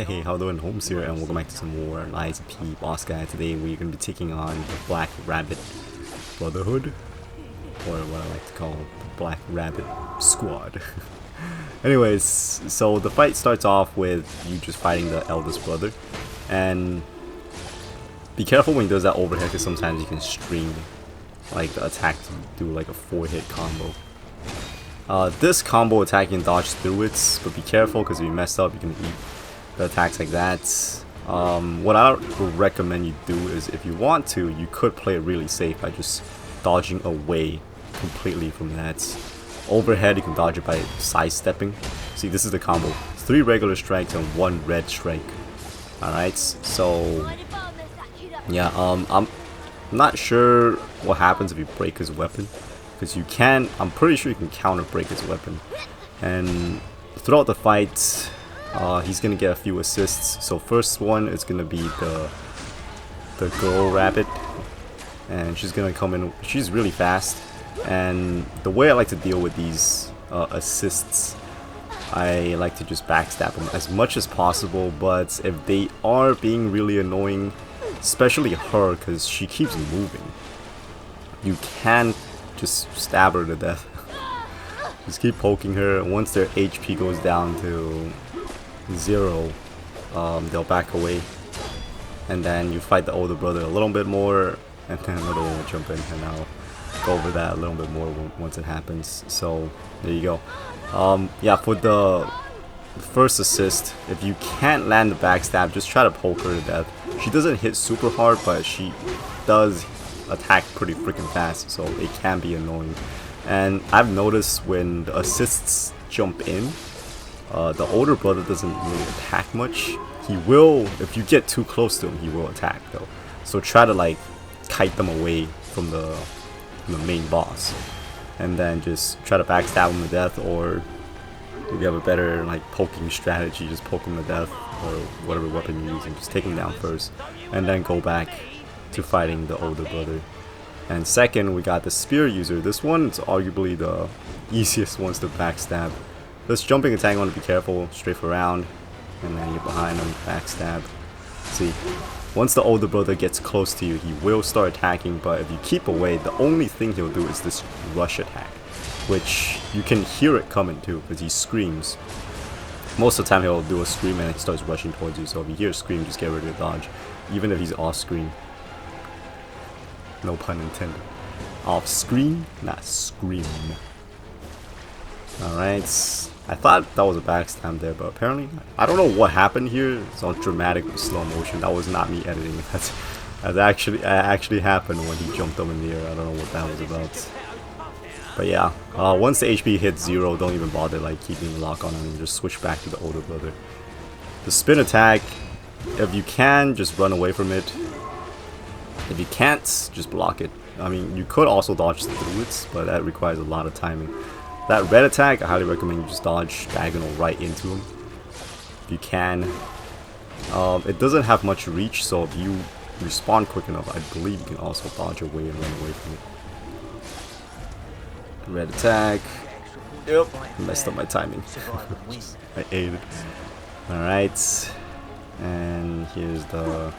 Hey, how doing? Holmes here, and welcome back to some more Lies of P boss guy. Today we're going to be taking on the Black Rabbit Brotherhood, or what I like to call the Black Rabbit Squad. Anyways, so the fight starts off with you just fighting the eldest brother, and be careful when he does that overhead because sometimes you can string like the attack to do like a 4-hit combo. This combo attack you can dodge through it, but be careful because if you mess up you can eat the attacks like that. What I would recommend you do is, if you want to, you could play it really safe by just dodging away completely from that. Overhead you can dodge it by sidestepping. See, this is the combo: 3 regular strikes and 1 red strike. Alright, so yeah, I'm not sure what happens if you break his weapon, because you can, I'm pretty sure you can counter break his weapon. And throughout the fight, he's gonna get a few assists. So first one is gonna be the girl rabbit, and she's gonna come in. She's really fast, and the way I like to deal with these assists, I like to just backstab them as much as possible. But if they are being really annoying, especially her, because she keeps moving, you can just stab her to death. Just keep poking her. Once their HP goes down to 0, they'll back away, and then you fight the older brother a little bit more, and then another one will jump in, and I'll go over that a little bit more once it happens. So there you go. Yeah, for the first assist, if you can't land the backstab, just try to poke her to death. She doesn't hit super hard, but she does attack pretty freaking fast, so it can be annoying. And I've noticed when the assists jump in, the older brother doesn't really attack much. He will, if you get too close to him, he will attack though. So try to like kite them away from the main boss, and then just try to backstab him to death. Or if you have a better like poking strategy, just poke him to death, or whatever weapon you're using, just take him down first, and then go back to fighting the older brother. And second, we got the spear user. This one's arguably the easiest ones to backstab. This jumping attack, you want to be careful, strafe around, and then get behind him, backstab. See, once the older brother gets close to you, he will start attacking, but if you keep away, the only thing he'll do is this rush attack, which you can hear it coming too, because he screams. Most of the time he'll do a scream and he starts rushing towards you, so if you hear a scream, just get ready to dodge, even if he's off screen. No pun intended. Off screen, not scream. Alright, I thought that was a backstab there, but apparently not. I don't know what happened here. It's all dramatic with slow motion. That was not me editing. That actually happened when he jumped up in the air. I don't know what that was about. But yeah, once the HP hits 0, don't even bother like keeping the lock on him, and just switch back to the older brother. The spin attack, if you can, just run away from it. If you can't, just block it. I mean, you could also dodge through it, but that requires a lot of timing. That red attack, I highly recommend you just dodge diagonal right into him if you can. It doesn't have much reach, so if you respawn quick enough, I believe you can also dodge away and run away from it. Red attack. Yep, messed up my timing. I ate it. Alright, and here's the,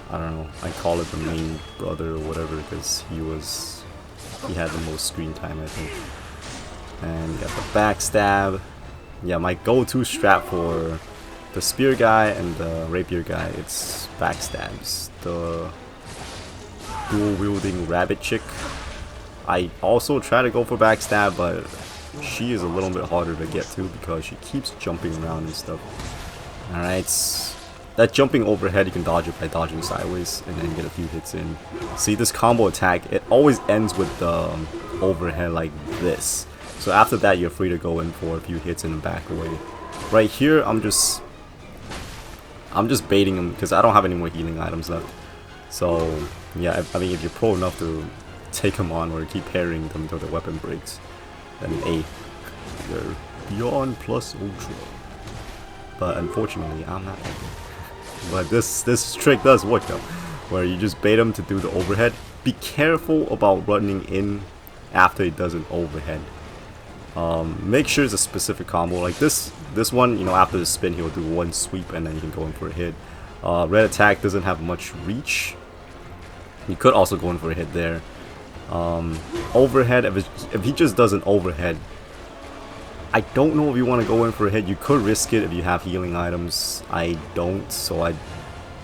I don't know, I call it the main brother or whatever, because he had the most screen time, I think. And got the backstab. Yeah, my go-to strat for the spear guy and the rapier guy, it's backstabs. The dual-wielding rabbit chick, I also try to go for backstab, but she is a little bit harder to get to because she keeps jumping around and stuff. Alright, that jumping overhead, you can dodge it by dodging sideways and then get a few hits in. See, this combo attack, it always ends with the overhead like this. So after that, you're free to go in for a few hits and back away. Right here, I'm just baiting him because I don't have any more healing items left. So yeah, I mean, if you're pro enough to take him on or keep parrying them until the weapon breaks, then hey, you're beyond plus ultra. But unfortunately, I'm not that good. But this trick does work though, where you just bait him to do the overhead. Be careful about running in after he does an overhead. Make sure it's a specific combo. Like this one, you know, after the spin, he'll do one sweep and then you can go in for a hit. Red attack doesn't have much reach. You could also go in for a hit there. Overhead, if he just does an overhead, I don't know if you want to go in for a hit. You could risk it if you have healing items. I don't, so I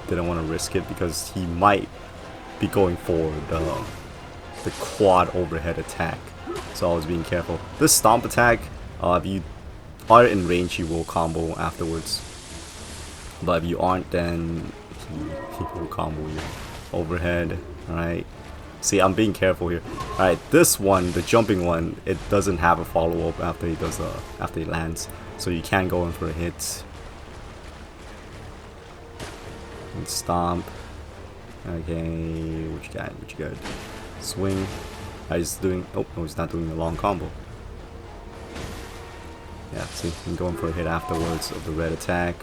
didn't want to risk it because he might be going for the quad overhead attack. So I was being careful. This stomp attack, if you are in range, he will combo afterwards. But if you aren't, then he will combo you. Overhead, alright. See, I'm being careful here. Alright, this one, the jumping one, it doesn't have a follow-up after he does after he lands. So you can go in for a hit. And stomp. Okay, what you got? What you got? Swing. He's doing, oh no, he's not doing the long combo. Yeah, see, I'm going for a hit afterwards of the red attack.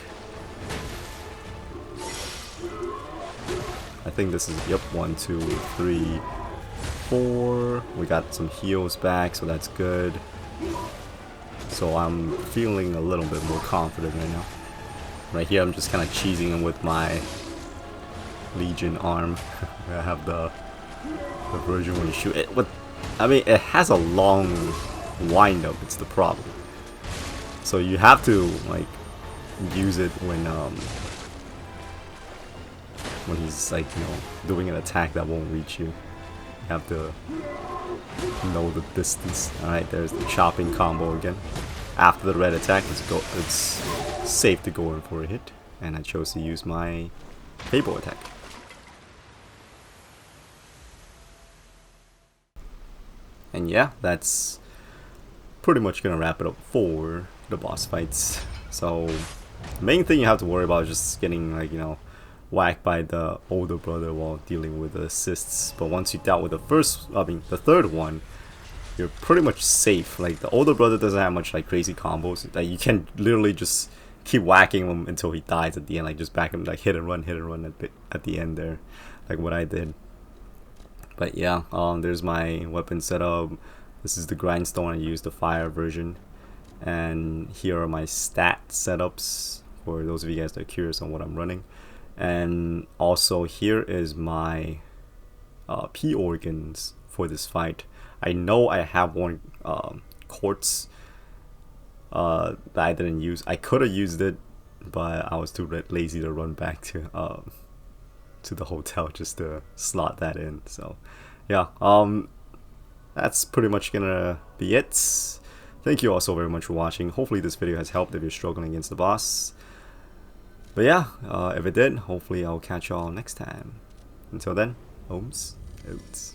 I think this is, yep, 1, 2, 3, 4. We got some heals back, so that's good. So I'm feeling a little bit more confident right now. Right here, I'm just kind of cheesing him with my Legion arm. I have the version where you shoot it. I mean, it has a long wind up. It's the problem. So you have to like use it when he's like, you know, doing an attack that won't reach you. You have to know the distance. Alright, there's the chopping combo again. After the red attack, it's safe to go in for a hit. And I chose to use my Fable attack. And yeah, that's pretty much gonna wrap it up for the boss fights. So the main thing you have to worry about is just getting, like, you know, whacked by the older brother while dealing with the assists. But once you dealt with the the third one, you're pretty much safe. Like, the older brother doesn't have much like crazy combos that you can literally just keep whacking him until he dies at the end. Like, just back him, like hit and run at the end there, like what I did. But yeah, there's my weapon setup. This is the grindstone. I use the fire version, and here are my stat setups for those of you guys that are curious on what I'm running. And also here is my P organs for this fight. I know I have one quartz that I didn't use. I could have used it, but I was too lazy to run back to the hotel just to slot that in. So yeah, that's pretty much gonna be it. Thank you all so very much for watching. Hopefully this video has helped if you're struggling against the boss. But yeah, if it did, hopefully I'll catch y'all next time. Until then, Ohms out.